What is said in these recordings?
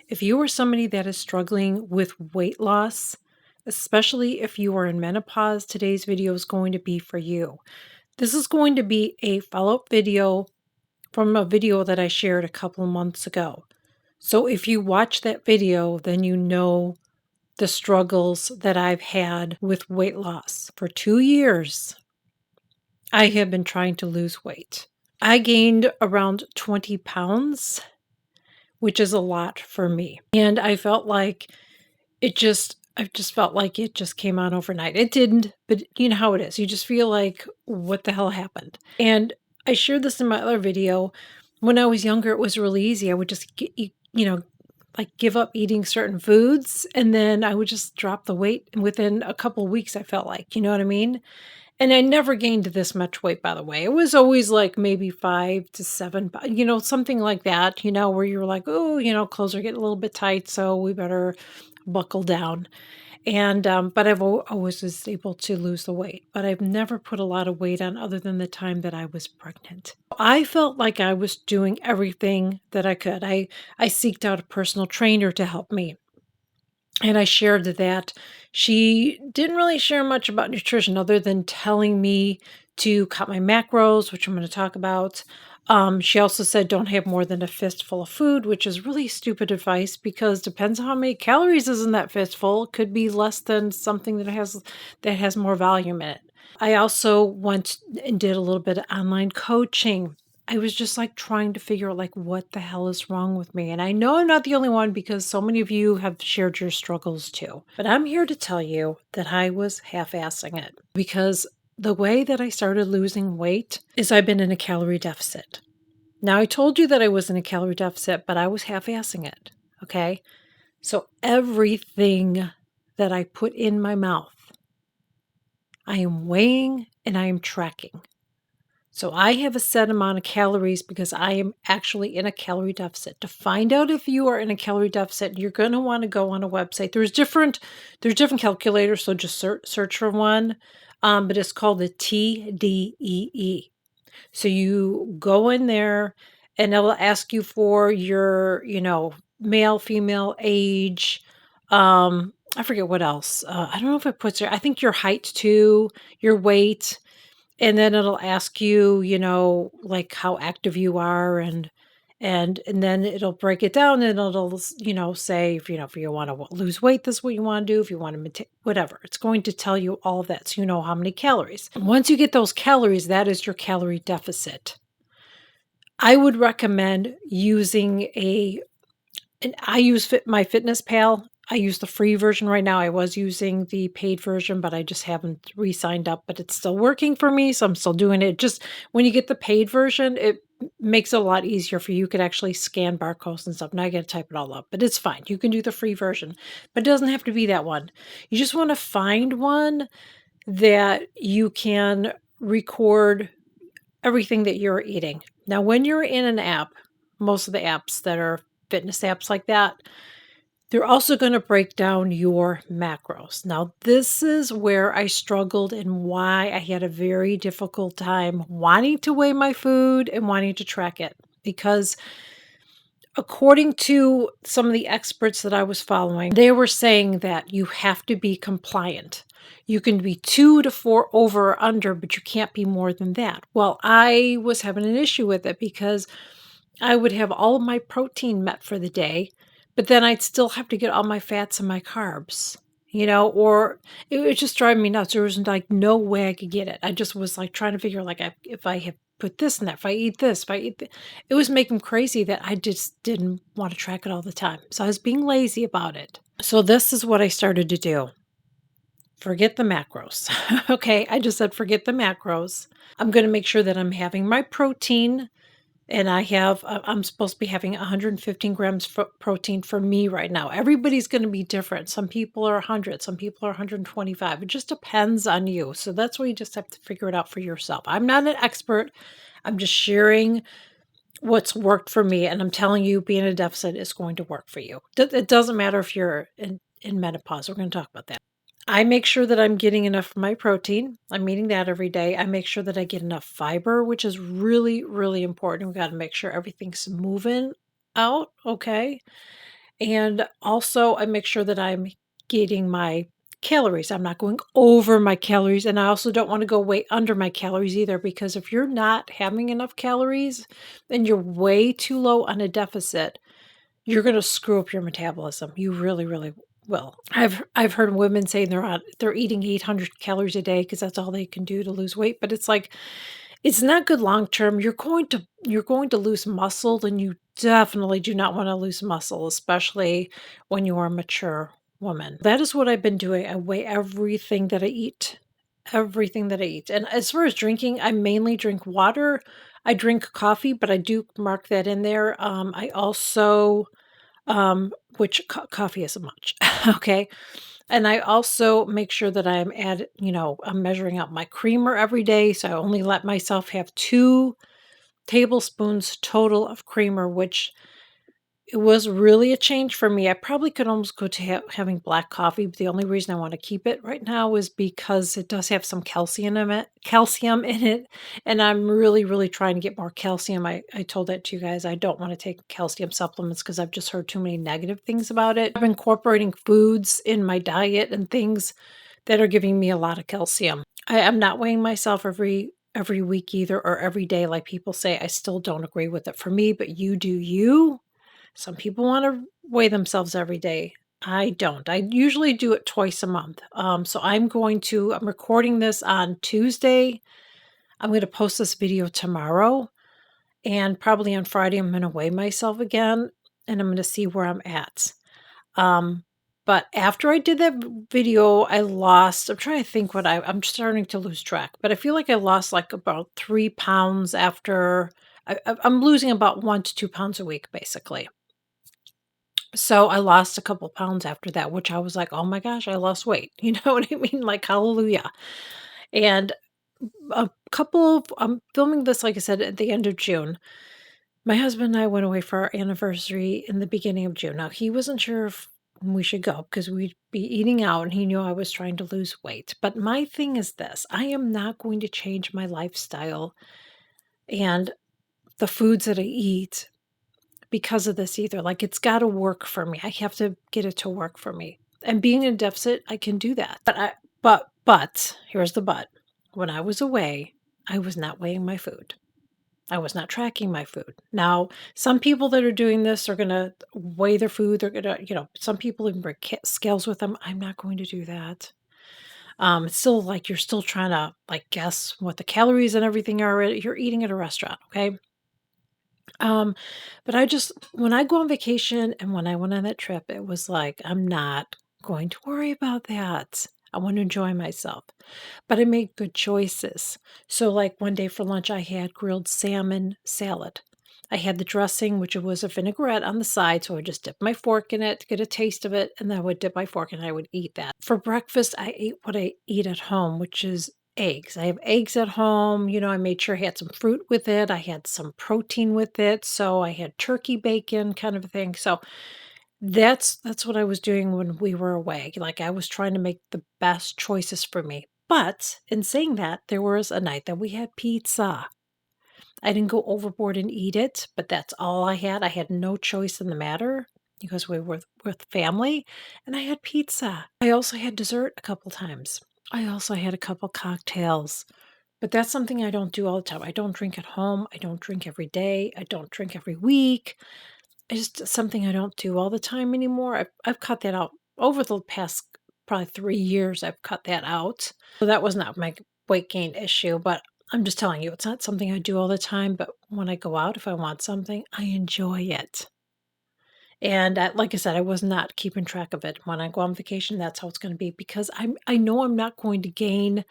If you are somebody that is struggling with weight loss, especially if you are in menopause, today's video is going to be for you. This is going to be a follow-up video from a video that I shared a couple of months ago. So if you watch that video, then you know the struggles that I've had with weight loss. For 2 years, I have been trying to lose weight. I gained around 20 pounds, which is a lot for me. And I felt like I just felt like it just came on overnight. It didn't, but you know how it is. You just feel like, what the hell happened? And I shared this in my other video. When I was younger, it was really easy. I would just, like give up eating certain foods, and then I would just drop the weight. And within a couple of weeks, I felt like, you know what I mean? And I never gained this much weight, by the way. It was always like maybe 5 to 7, something like that, where you were like, oh, clothes are getting a little bit tight, so we better buckle down. And, but I've always was able to lose the weight, but I've never put a lot of weight on other than the time that I was pregnant. I felt like I was doing everything that I could. I seeked out a personal trainer to help me. And I shared that she didn't really share much about nutrition other than telling me to cut my macros, which I'm going to talk about. She also said don't have more than a fistful of food, which is really stupid advice because depends on how many calories is in that fistful. It could be less than something that has more volume in it. I also went and did a little bit of online coaching. I was just like trying to figure out like what the hell is wrong with me. And I know I'm not the only one because so many of you have shared your struggles too. But I'm here to tell you that I was half-assing it because the way that I started losing weight is I've been in a calorie deficit. Now, I told you that I was in a calorie deficit, but I was half-assing it, okay? So everything that I put in my mouth, I am weighing and I am tracking. So I have a set amount of calories because I am actually in a calorie deficit. To find out if you are in a calorie deficit, you're going to want to go on a website. There's different calculators, so just search for one. But it's called the TDEE. So you go in there and it'll ask you for your, male, female, age. I forget what else. I don't know if it puts I think your height too, your weight. And then it'll ask you, like how active you are and then it'll break it down and it'll, say if you want to lose weight, this is what you want to do. If you want to maintain, whatever, it's going to tell you all of that. So you know how many calories. And once you get those calories, that is your calorie deficit. I would recommend using and I use my Fitness Pal. I use the free version right now. I was using the paid version, but I just haven't re-signed up, but it's still working for me, so I'm still doing it. Just when you get the paid version, it makes it a lot easier for you. You could actually scan barcodes and stuff. Now I got to type it all up, but it's fine. You can do the free version, but it doesn't have to be that one. You just want to find one that you can record everything that you're eating. Now, when you're in an app, most of the apps that are fitness apps like that, they're also going to break down your macros. Now, this is where I struggled and why I had a very difficult time wanting to weigh my food and wanting to track it. Because according to some of the experts that I was following, they were saying that you have to be compliant. You can be 2 to 4 over or under, but you can't be more than that. Well, I was having an issue with it because I would have all of my protein met for the day, but then I'd still have to get all my fats and my carbs, or it would just drive me nuts. There was like no way I could get it. I just was like trying to figure like if I have put this and that, if I eat this, if I eat it was making crazy that I just didn't want to track it all the time. So I was being lazy about it. So this is what I started to do. Forget the macros. Okay, I just said forget the macros. I'm going to make sure that I'm having my protein. And I'm supposed to be having 115 grams protein for me right now. Everybody's going to be different. Some people are 100, some people are 125. It just depends on you. So that's why you just have to figure it out for yourself. I'm not an expert. I'm just sharing what's worked for me. And I'm telling you, being a deficit is going to work for you. It doesn't matter if you're in menopause. We're going to talk about that. I make sure that I'm getting enough of my protein. I'm eating that every day. I make sure that I get enough fiber, which is really, really important. We got to make sure everything's moving out, okay? And also, I make sure that I'm getting my calories. I'm not going over my calories, and I also don't wanna go way under my calories either, because if you're not having enough calories and you're way too low on a deficit, you're gonna screw up your metabolism. You really, really will. I've heard women say they're eating 800 calories a day because that's all they can do to lose weight, but it's like, it's not good long term. You're going to lose muscle, and you definitely do not wanna lose muscle, especially when you are a mature woman. That is what I've been doing. I weigh everything that I eat. Everything that I eat. And as far as drinking, I mainly drink water. I drink coffee, but I do mark that in there. I also which coffee isn't much, okay? And I also make sure that I'm measuring out my creamer every day, so I only let myself have 2 tablespoons total of creamer, which it was really a change for me. I probably could almost go to having black coffee, but the only reason I wanna keep it right now is because it does have some calcium in it, and I'm really, really trying to get more calcium. I told that to you guys. I don't wanna take calcium supplements because 'cause I've just heard too many negative things about it. I'm incorporating foods in my diet and things that are giving me a lot of calcium. I am not weighing myself every week either, or every day like people say. I still don't agree with it. For me, but you do you. Some people wanna weigh themselves every day. I don't. I usually do it twice a month. So I'm recording this on Tuesday. I'm gonna post this video tomorrow, and probably on Friday, I'm gonna weigh myself again, and I'm gonna see where I'm at. Um, but after I did that video, I'm trying to think I'm starting to lose track, but I feel like I lost, like, about 3 pounds after I'm losing about 1 to 2 pounds a week, basically. So I lost a couple pounds after that, which I was like, "Oh my gosh, I lost weight." You know what I mean? Like, hallelujah. And I'm filming this, like I said, at the end of June. My husband and I went away for our anniversary in the beginning of June. Now, he wasn't sure if we should go because we'd be eating out, and he knew I was trying to lose weight. But my thing is this: I am not going to change my lifestyle and the foods that I eat because of this either. Like, it's gotta work for me. I have to get it to work for me. And being in a deficit, I can do that. But here's the but. When I was away, I was not weighing my food. I was not tracking my food. Now, some people that are doing this are gonna weigh their food. They're gonna, some people even bring scales with them. I'm not going to do that. It's still like you're still trying to like guess what the calories and everything are. You're eating at a restaurant, okay? Um, but when I go on vacation and when I went on that trip, it was like, I'm not going to worry about that. I want to enjoy myself. But I made good choices. So, like one day for lunch, I had grilled salmon salad. I had the dressing, which was a vinaigrette on the side. So I would just dip my fork in it to get a taste of it. And then I would dip my fork and I would eat that. For breakfast, I ate what I eat at home, which is eggs. I have eggs at home. I made sure I had some fruit with it. I had some protein with it. So I had turkey bacon kind of a thing. So that's what I was doing when we were away. Like, I was trying to make the best choices for me. But in saying that, there was a night that we had pizza. I didn't go overboard and eat it, but that's all I had. I had no choice in the matter because we were with family, and I had pizza. I also had dessert a couple times. I also had a couple cocktails, but that's something I don't do all the time. I don't drink at home. I don't drink every day. I don't drink every week. It's just something I don't do all the time anymore. I've cut that out over the past probably 3 years. I've cut that out. So that was not my weight gain issue, but I'm just telling you, it's not something I do all the time, but when I go out, if I want something, I enjoy it. And like I said, I was not keeping track of it. When I go on vacation, that's how it's going to be because I know I'm not going to gain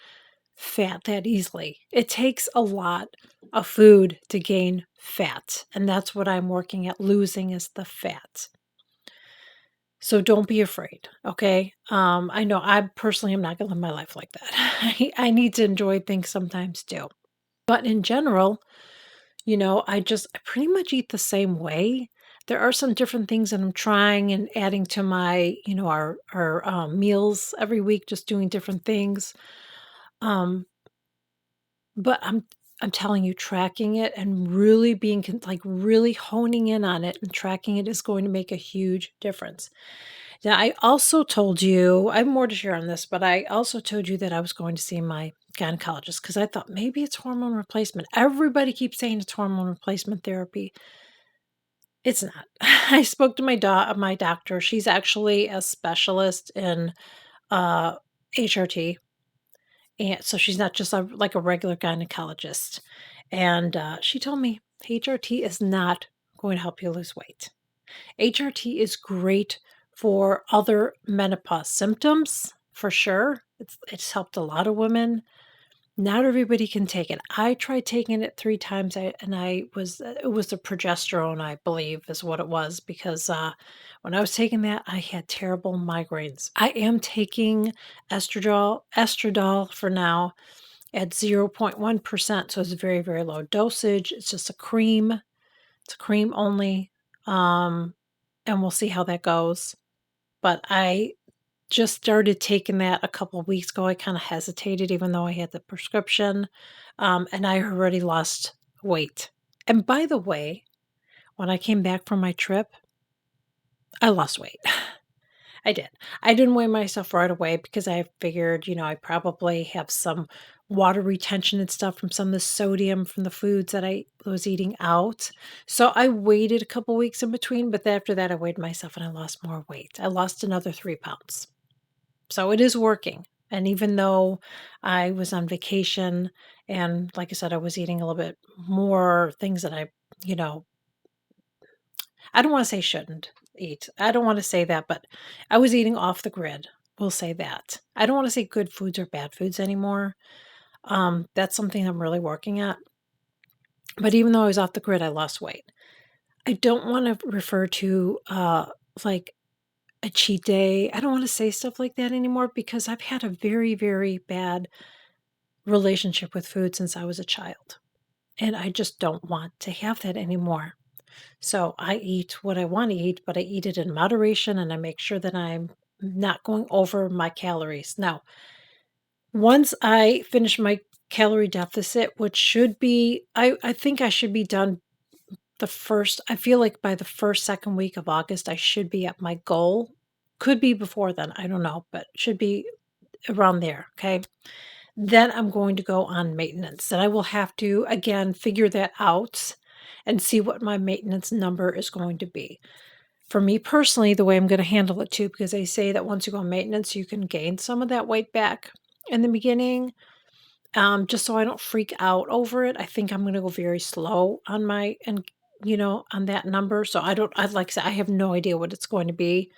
fat that easily. It takes a lot of food to gain fat, and that's what I'm working at losing is the fat. So don't be afraid, okay? I know I personally am not gonna live my life like that. I need to enjoy things sometimes too. But in general, I pretty much eat the same way. There are some different things that I'm trying and adding to my, our meals every week, just doing different things. Um, but I'm telling you, tracking it and really being like really honing in on it and tracking it is going to make a huge difference. Now, I also told you, I have more to share on this, but I also told you that I was going to see my gynecologist because I thought maybe it's hormone replacement. Everybody keeps saying it's hormone replacement therapy. It's not. I spoke to my doctor. She's actually a specialist in uh, HRT, and so she's not just like a regular gynecologist. And she told me HRT is not going to help you lose weight. HRT is great for other menopause symptoms, for sure. It's helped a lot of women. Not everybody can take it. I tried taking it 3 times, it was the progesterone, I believe, is what it was, because, when I was taking that, I had terrible migraines. I am taking estradiol for now at 0.1%, so it's very, very low dosage. It's just a cream. It's a cream only, and we'll see how that goes. But I just started taking that a couple of weeks ago. I kinda hesitated even though I had the prescription, and I already lost weight. And by the way, when I came back from my trip, I lost weight. I did. I didn't weigh myself right away because I figured, I probably have some water retention and stuff from some of the sodium from the foods that I was eating out. So I waited a couple weeks in between, but after that, I weighed myself and I lost more weight. I lost another 3 pounds. So it is working. And even though I was on vacation and like I said, I was eating a little bit more things that you know, I don't want to say shouldn't eat. I don't want to say that, but I was eating off the grid. We'll say that. I don't want to say good foods or bad foods anymore. That's something I'm really working at. But even though I was off the grid, I lost weight. I don't want to refer to like a cheat day. I don't want to say stuff like that anymore because I've had a very, very bad relationship with food since I was a child. And I just don't want to have that anymore. So I eat what I want to eat, but I eat it in moderation and I make sure that I'm not going over my calories. Now, once I finish my calorie deficit, which should be, I think I should be done I feel like by the first, second week of August, I should be at my goal. Could be before then, I don't know, but should be around there. Okay. Then I'm going to go on maintenance. Then I will have to, again, figure that out and see what my maintenance number is going to be. For me personally, the way I'm going to handle it too, because they say that once you go on maintenance, you can gain some of that weight back in the beginning. Just so I don't freak out over it, I think I'm going to go very slow on on that number. So I'd like to say, I have no idea what it's going to be.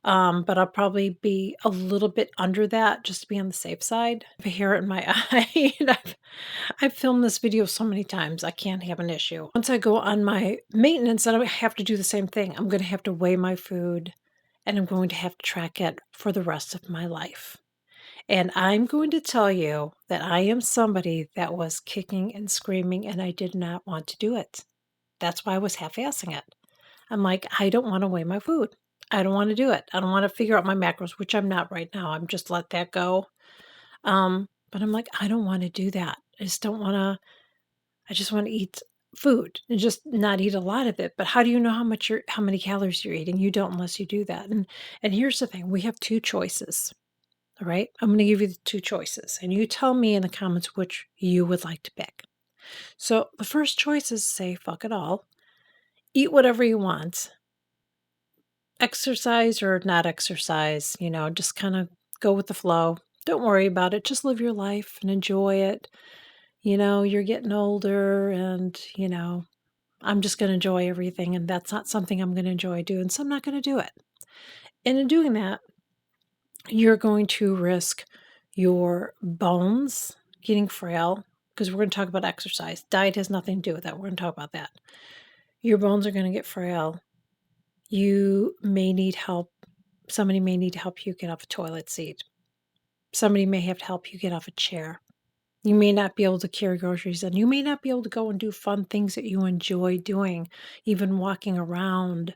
But I'll probably be a little bit under that just to be on the safe side. I have a hair in my eye. And I've filmed this video so many times, I can't have an issue. Once I go on my maintenance, then I have to do the same thing. I'm going to have to weigh my food and I'm going to have to track it for the rest of my life. And I'm going to tell you that I am somebody that was kicking and screaming and I did not want to do it. That's why I was half-assing it. I'm like, I don't want to weigh my food. I don't want to do it. I don't want to figure out my macros, which I'm not right now. I'm just let that go. But I'm like, I don't want to do that. I just want to eat food and just not eat a lot of it. But how do you know how many calories you're eating? You don't unless you do that. And here's the thing, we have two choices. All right. I'm going to give you the two choices and you tell me in the comments which you would like to pick. So the first choice is say, fuck it all. Eat whatever you want. Exercise or not exercise, just kind of go with the flow. Don't worry about it. Just live your life and enjoy it. You're getting older and, I'm just going to enjoy everything. And that's not something I'm going to enjoy doing. So I'm not going to do it. And in doing that, you're going to risk your bones getting frail because we're going to talk about exercise. Diet has nothing to do with that. We're going to talk about that. Your bones are going to get frail. You may need help. Somebody may need to help you get off a toilet seat. Somebody may have to help you get off a chair. You may not be able to carry groceries and you may not be able to go and do fun things that you enjoy doing, even walking around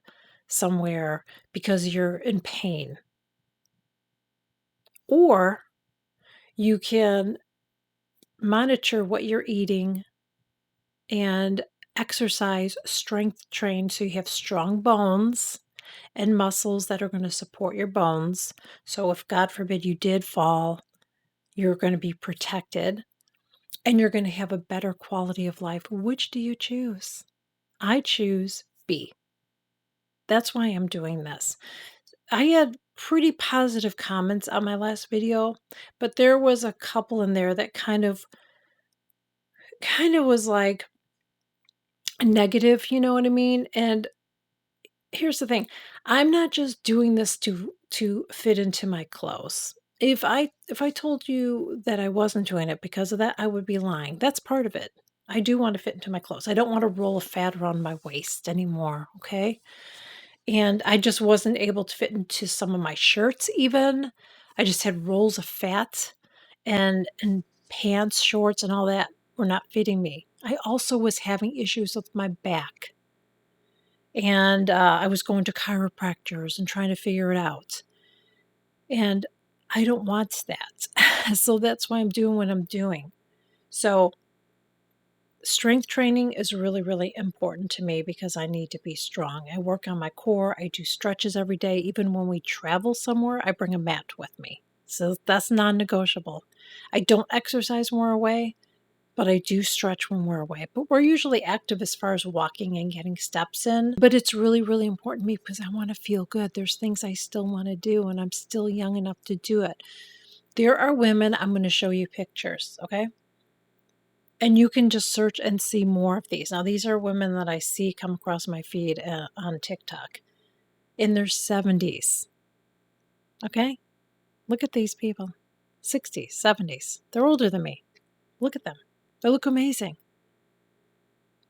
somewhere because you're in pain. Or you can monitor what you're eating and exercise, strength train so you have strong bones and muscles that are going to support your bones. So if God forbid you did fall, you're going to be protected and you're going to have a better quality of life. Which do you choose? I choose B. That's why I'm doing this. I had pretty positive comments on my last video, but there was a couple in there that kind of was like negative, you know what I mean? And here's the thing. I'm not just doing this to fit into my clothes. If I told you that I wasn't doing it because of that, I would be lying. That's part of it. I do want to fit into my clothes. I don't want to roll of fat around my waist anymore, okay? And I just wasn't able to fit into some of my shirts even. I just had rolls of fat and pants, shorts, and all that were not fitting me. I also was having issues with my back. And I was going to chiropractors and trying to figure it out. And I don't want that. So that's why I'm doing what I'm doing. So strength training is really, really important to me because I need to be strong. I work on my core. I do stretches every day. Even when we travel somewhere, I bring a mat with me. So that's non-negotiable. I don't exercise when we're away, but I do stretch when we're away. But we're usually active as far as walking and getting steps in. But it's really, really important to me because I want to feel good. There's things I still want to do, and I'm still young enough to do it. There are women, I'm going to show you pictures, okay? And you can just search and see more of these. Now, these are women that I see come across my feed on TikTok in their 70s, okay? Look at these people, 60s, 70s. They're older than me. Look at them. They look amazing.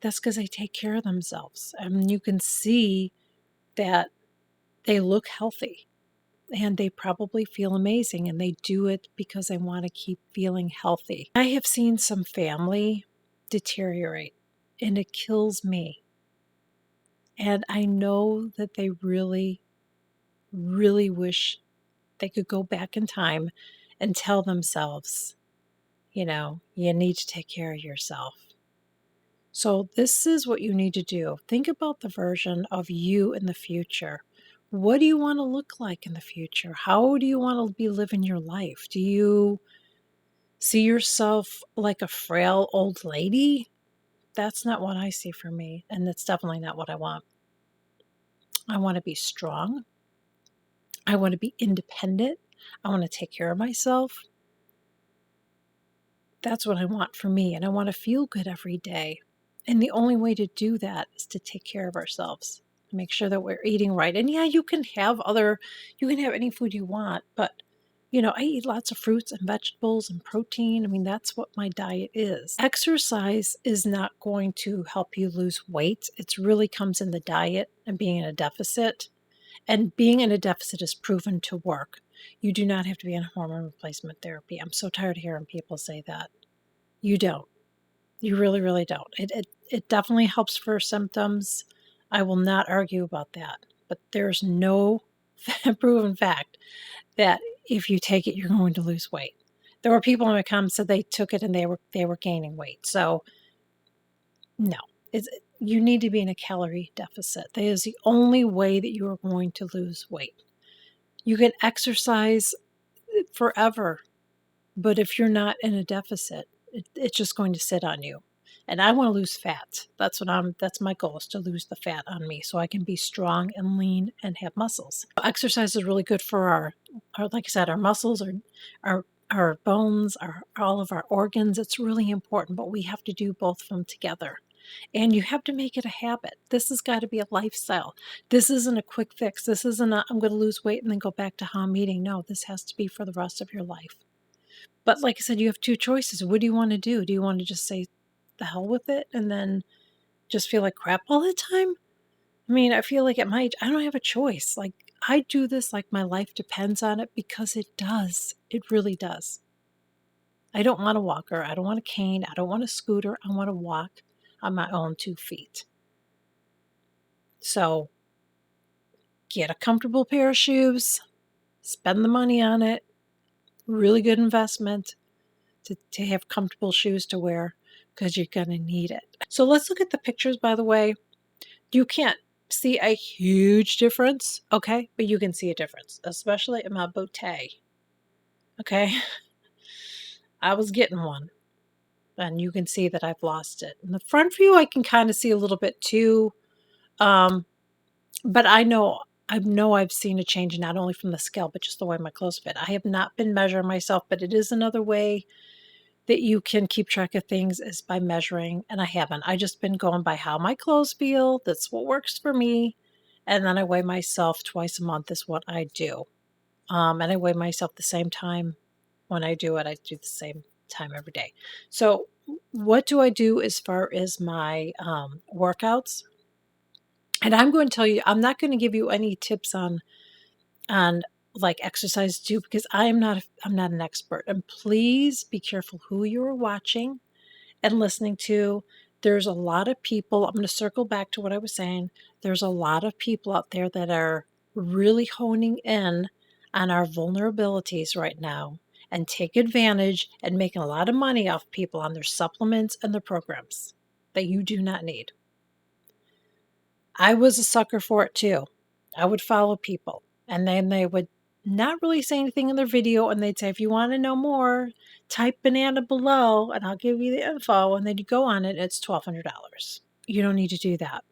That's because they take care of themselves. And you can see that they look healthy and they probably feel amazing and they do it because they want to keep feeling healthy. I have seen some family deteriorate and it kills me. And I know that they really, really wish they could go back in time and tell themselves, you need to take care of yourself. So, this is what you need to do. Think about the version of you in the future. What do you want to look like in the future? How do you want to be living your life? Do you see yourself like a frail old lady? That's not what I see for me, and that's definitely not what I want. I want to be strong. I want to be independent. I want to take care of myself. That's what I want for me, and I want to feel good every day. And the only way to do that is to take care of ourselves, make sure that we're eating right. And yeah, you can have any food you want, but I eat lots of fruits and vegetables and protein. I mean, that's what my diet is. Exercise is not going to help you lose weight. It really comes in the diet and being in a deficit. And being in a deficit is proven to work. You do not have to be on hormone replacement therapy. I'm so tired of hearing people say that. You don't. You really, really don't. It definitely helps for symptoms. I will not argue about that. But there's no proven fact that if you take it, you're going to lose weight. There were people in my comments said they took it and they were gaining weight. So no, you need to be in a calorie deficit. That is the only way that you are going to lose weight. You can exercise forever, but if you're not in a deficit, it's just going to sit on you. And I want to lose fat. That's my goal, is to lose the fat on me so I can be strong and lean and have muscles. Exercise is really good for our like I said, our muscles, our bones, all of our organs. It's really important, but we have to do both of them together. And you have to make it a habit. This has got to be a lifestyle. This isn't a quick fix. This isn't I'm going to lose weight and then go back to how I'm eating. No, this has to be for the rest of your life. But like I said, you have two choices. What do you want to do? Do you want to just say the hell with it and then just feel like crap all the time? I mean, I feel like at my age, I don't have a choice. Like, I do this like my life depends on it because it does. It really does. I don't want a walker. I don't want a cane. I don't want a scooter. I want to walk on my own 2 feet. So get a comfortable pair of shoes, spend the money on it. Really good investment to have comfortable shoes to wear. because you're going to need it. So let's look at the pictures, by the way. You can't see a huge difference, okay? But you can see a difference, especially in my bootay, okay? I was getting one, and you can see that I've lost it. In the front view, I can kind of see a little bit too, but I know I've seen a change not only from the scale, but just the way my clothes fit. I have not been measuring myself, but it is another way that you can keep track of things is by measuring, and I haven't. I just been going by how my clothes feel. That's what works for me. And then I weigh myself twice a month is what I do. And I weigh myself the same time when I do it. I do the same time every day. So what do I do as far as my workouts? And I'm going to tell you, I'm not going to give you any tips on like exercise to do because I'm not an expert. And please be careful who you're watching and listening to. There's a lot of people, I'm going to circle back to what I was saying. There's a lot of people out there that are really honing in on our vulnerabilities right now and take advantage and making a lot of money off people on their supplements and their programs that you do not need. I was a sucker for it too. I would follow people and then they would not really say anything in their video and they'd say, if you want to know more, type banana below and I'll give you the info. And then you go on it, it's $1,200. You don't need to do that.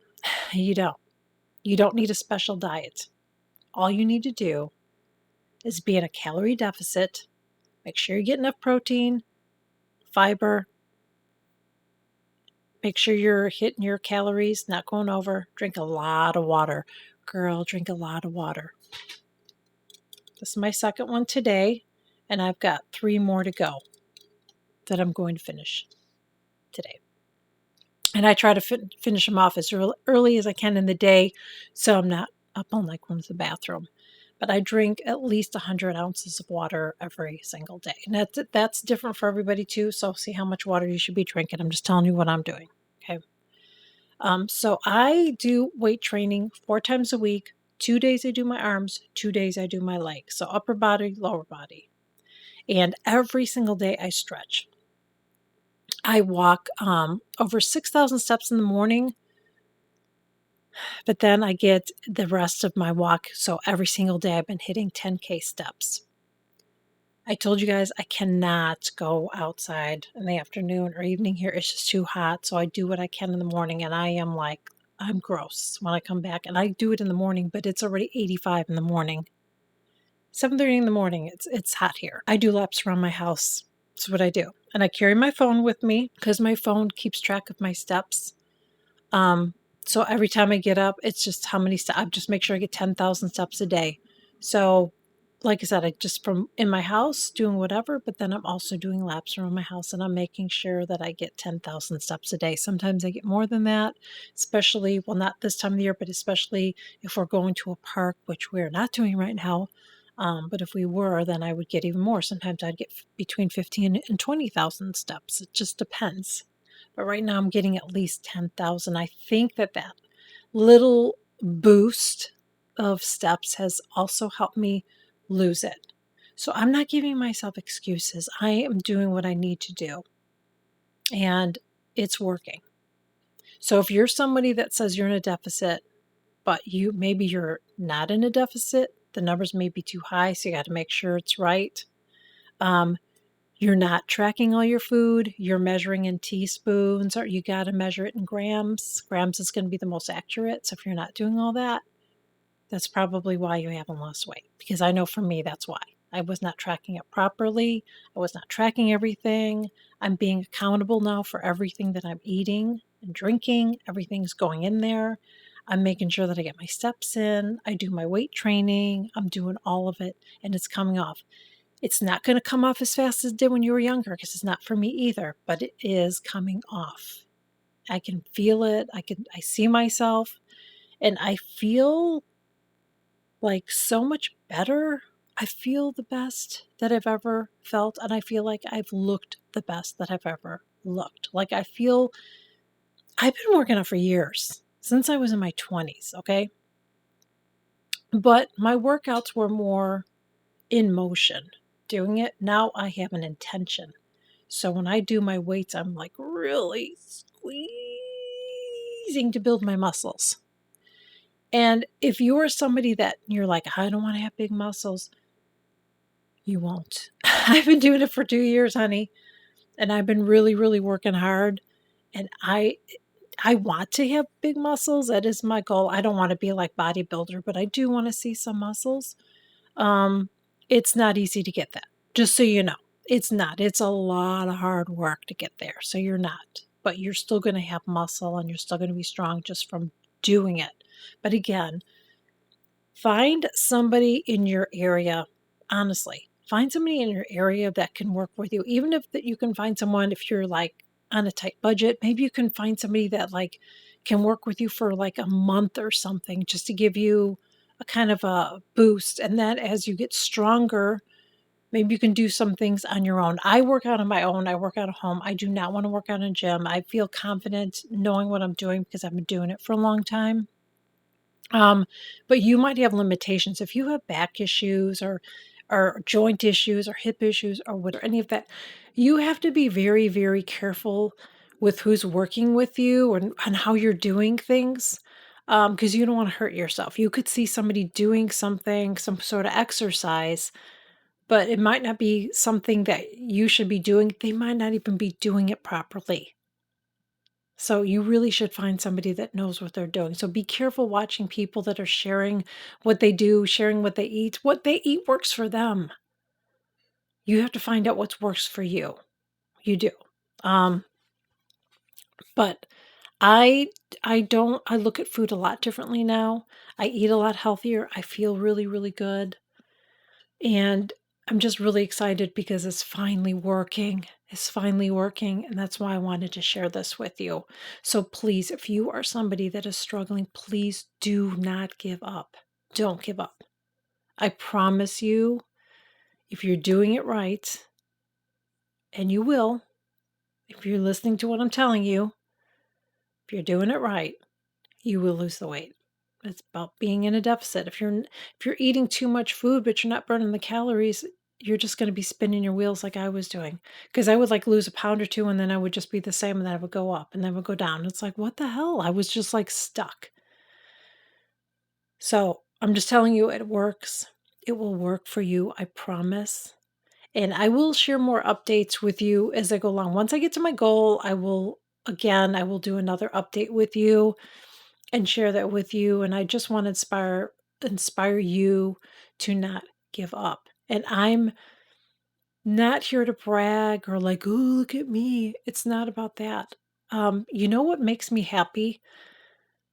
You don't. You don't need a special diet. All you need to do is be in a calorie deficit. Make sure you get enough protein, fiber. Make sure you're hitting your calories, not going over. Drink a lot of water. Girl, drink a lot of water. This is my second one today, and I've got 3 more to go that I'm going to finish today. And I try to finish them off as early as I can in the day so I'm not up all night going to the bathroom. But I drink at least 100 ounces of water every single day. And that's different for everybody too, so see how much water you should be drinking. I'm just telling you what I'm doing, okay? So I do weight training 4 times a week. 2 days I do my arms, 2 days I do my legs. So upper body, lower body. And every single day I stretch. I walk over 6,000 steps in the morning, but then I get the rest of my walk. So every single day I've been hitting 10K steps. I told you guys I cannot go outside in the afternoon or evening here. It's just too hot. So I do what I can in the morning and I am like, I'm gross when I come back. And I do it in the morning, but it's already 85 in the morning. 7:30 in the morning, it's hot here. I do laps around my house. That's what I do. And I carry my phone with me because my phone keeps track of my steps. So every time I get up, it's just how many steps. I just make sure I get 10,000 steps a day. So like I said, I just from in my house doing whatever, but then I'm also doing laps around my house and I'm making sure that I get 10,000 steps a day. Sometimes I get more than that, especially, well, not this time of the year, but especially if we're going to a park, which we're not doing right now. But if we were, then I would get even more. Sometimes I'd get between 15 and 20,000 steps. It just depends. But right now I'm getting at least 10,000. I think that little boost of steps has also helped me lose it. So I'm not giving myself excuses. I am doing what I need to do. And it's working. So if you're somebody that says you're in a deficit, but maybe you're not in a deficit, the numbers may be too high, so you got to make sure it's right. You're not tracking all your food, you're measuring in teaspoons, or you got to measure it in grams. Grams is going to be the most accurate. So if you're not doing all that, that's probably why you haven't lost weight. Because I know for me, that's why. I was not tracking it properly. I was not tracking everything. I'm being accountable now for everything that I'm eating and drinking. Everything's going in there. I'm making sure that I get my steps in. I do my weight training. I'm doing all of it, and it's coming off. It's not going to come off as fast as it did when you were younger because it's not for me either, but it is coming off. I can feel it. I see myself, and I feel like so much better. I feel the best that I've ever felt, and I feel like I've looked the best that I've ever looked. Like I've been working out for years, since I was in my 20s, okay? But my workouts were more in motion doing it. Now I have an intention. So when I do my weights, I'm like really squeezing to build my muscles. And if you're somebody that you're like, I don't want to have big muscles, you won't. I've been doing it for 2 years, honey, and I've been really, really working hard. And I want to have big muscles. That is my goal. I don't want to be like bodybuilder, but I do want to see some muscles. Um, it's not easy to get that. Just so you know, it's not. It's a lot of hard work to get there. So you're not, but you're still going to have muscle and you're still going to be strong just from doing it. But again, find somebody in your area, honestly. Find somebody in your area that can work with you. Even if that you can find someone if you're like on a tight budget, maybe you can find somebody that like can work with you for like a month or something just to give you a kind of a boost. And then as you get stronger, maybe you can do some things on your own. I work out on my own. I work out at home. I do not want to work out in a gym. I feel confident knowing what I'm doing because I've been doing it for a long time. Um, but you might have limitations if you have back issues or joint issues or hip issues or whatever any of that. You have to be very, very careful with who's working with you and how you're doing things because you don't want to hurt yourself. You could see somebody doing something, some sort of exercise, but it might not be something that you should be doing. They might not even be doing it properly. So you really should find somebody that knows what they're doing. So be careful watching people that are sharing what they do, sharing what they eat. What they eat works for them. You have to find out what works for you. You do. Um, but I I look at food a lot differently now. I eat a lot healthier. I feel really, really good. And I'm just really excited because it's finally working. It's finally working. And that's why I wanted to share this with you. So please, if you are somebody that is struggling, please do not give up. Don't give up. I promise you, if you're doing it right, and you will, if you're listening to what I'm telling you, if you're doing it right, you will lose the weight. It's about being in a deficit. If you're eating too much food but you're not burning the calories, you're just going to be spinning your wheels like I was doing. Because I would like lose a pound or two and then I would just be the same and then I would go up and then would go down. It's like, what the hell? I was just like stuck. So I'm just telling you, it works. It will work for you. I promise. And I will share more updates with you as I go along. Once I get to my goal, I will do another update with you and share that with you. And I just want to inspire you to not give up. And I'm not here to brag or like, oh, look at me. It's not about that. You know what makes me happy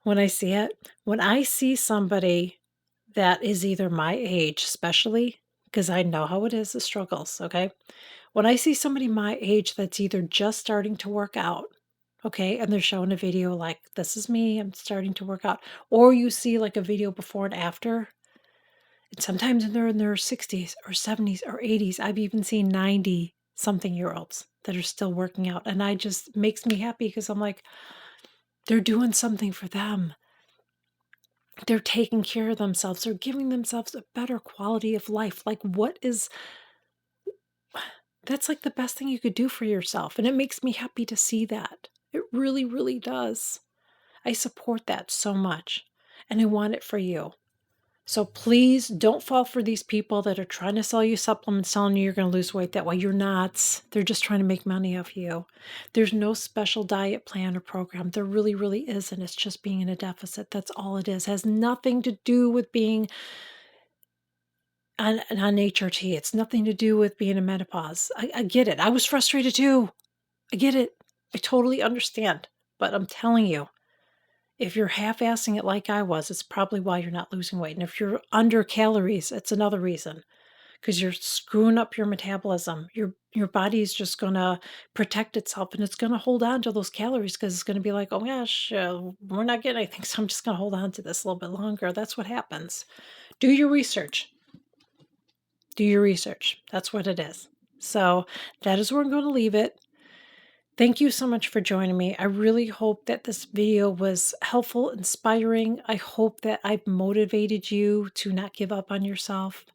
when I see it? When I see somebody that is either my age, especially because I know how it is, the struggles, okay? When I see somebody my age that's either just starting to work out, okay, and they're showing a video like, this is me, I'm starting to work out, or you see like a video before and after, and sometimes they're in their 60s or 70s or 80s. I've even seen 90 something year olds that are still working out. And I just makes me happy because I'm like, they're doing something for them. They're taking care of themselves. They're giving themselves a better quality of life. Like, that's like the best thing you could do for yourself. And it makes me happy to see that. It really, really does. I support that so much. And I want it for you. So please don't fall for these people that are trying to sell you supplements, telling you you're going to lose weight that way. You're not. They're just trying to make money off you. There's no special diet plan or program. There really, really isn't. It's just being in a deficit. That's all it is. It has nothing to do with being on HRT. It's nothing to do with being in menopause. I get it. I was frustrated too. I get it. I totally understand. But I'm telling you, if you're half-assing it like I was, it's probably why you're not losing weight. And if you're under calories, it's another reason because you're screwing up your metabolism. Your body is just going to protect itself and it's going to hold on to those calories because it's going to be like, oh gosh, we're not getting anything, so I'm just going to hold on to this a little bit longer. That's what happens. Do your research. Do your research. That's what it is. So that is where I'm going to leave it. Thank you so much for joining me. I really hope that this video was helpful, inspiring. I hope that I've motivated you to not give up on yourself.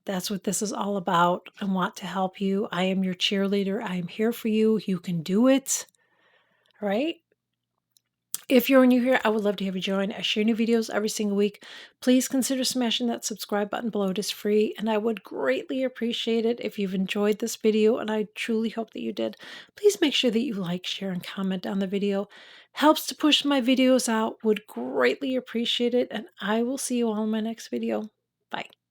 That's what this is all about. I want to help you. I am your cheerleader. I am here for you. You can do it. All right. If you're new here, I would love to have you join. I share new videos every single week. Please consider smashing that subscribe button below. It is free, and I would greatly appreciate it if you've enjoyed this video, and I truly hope that you did. Please make sure that you like, share, and comment on the video. Helps to push my videos out. Would greatly appreciate it, and I will see you all in my next video. Bye.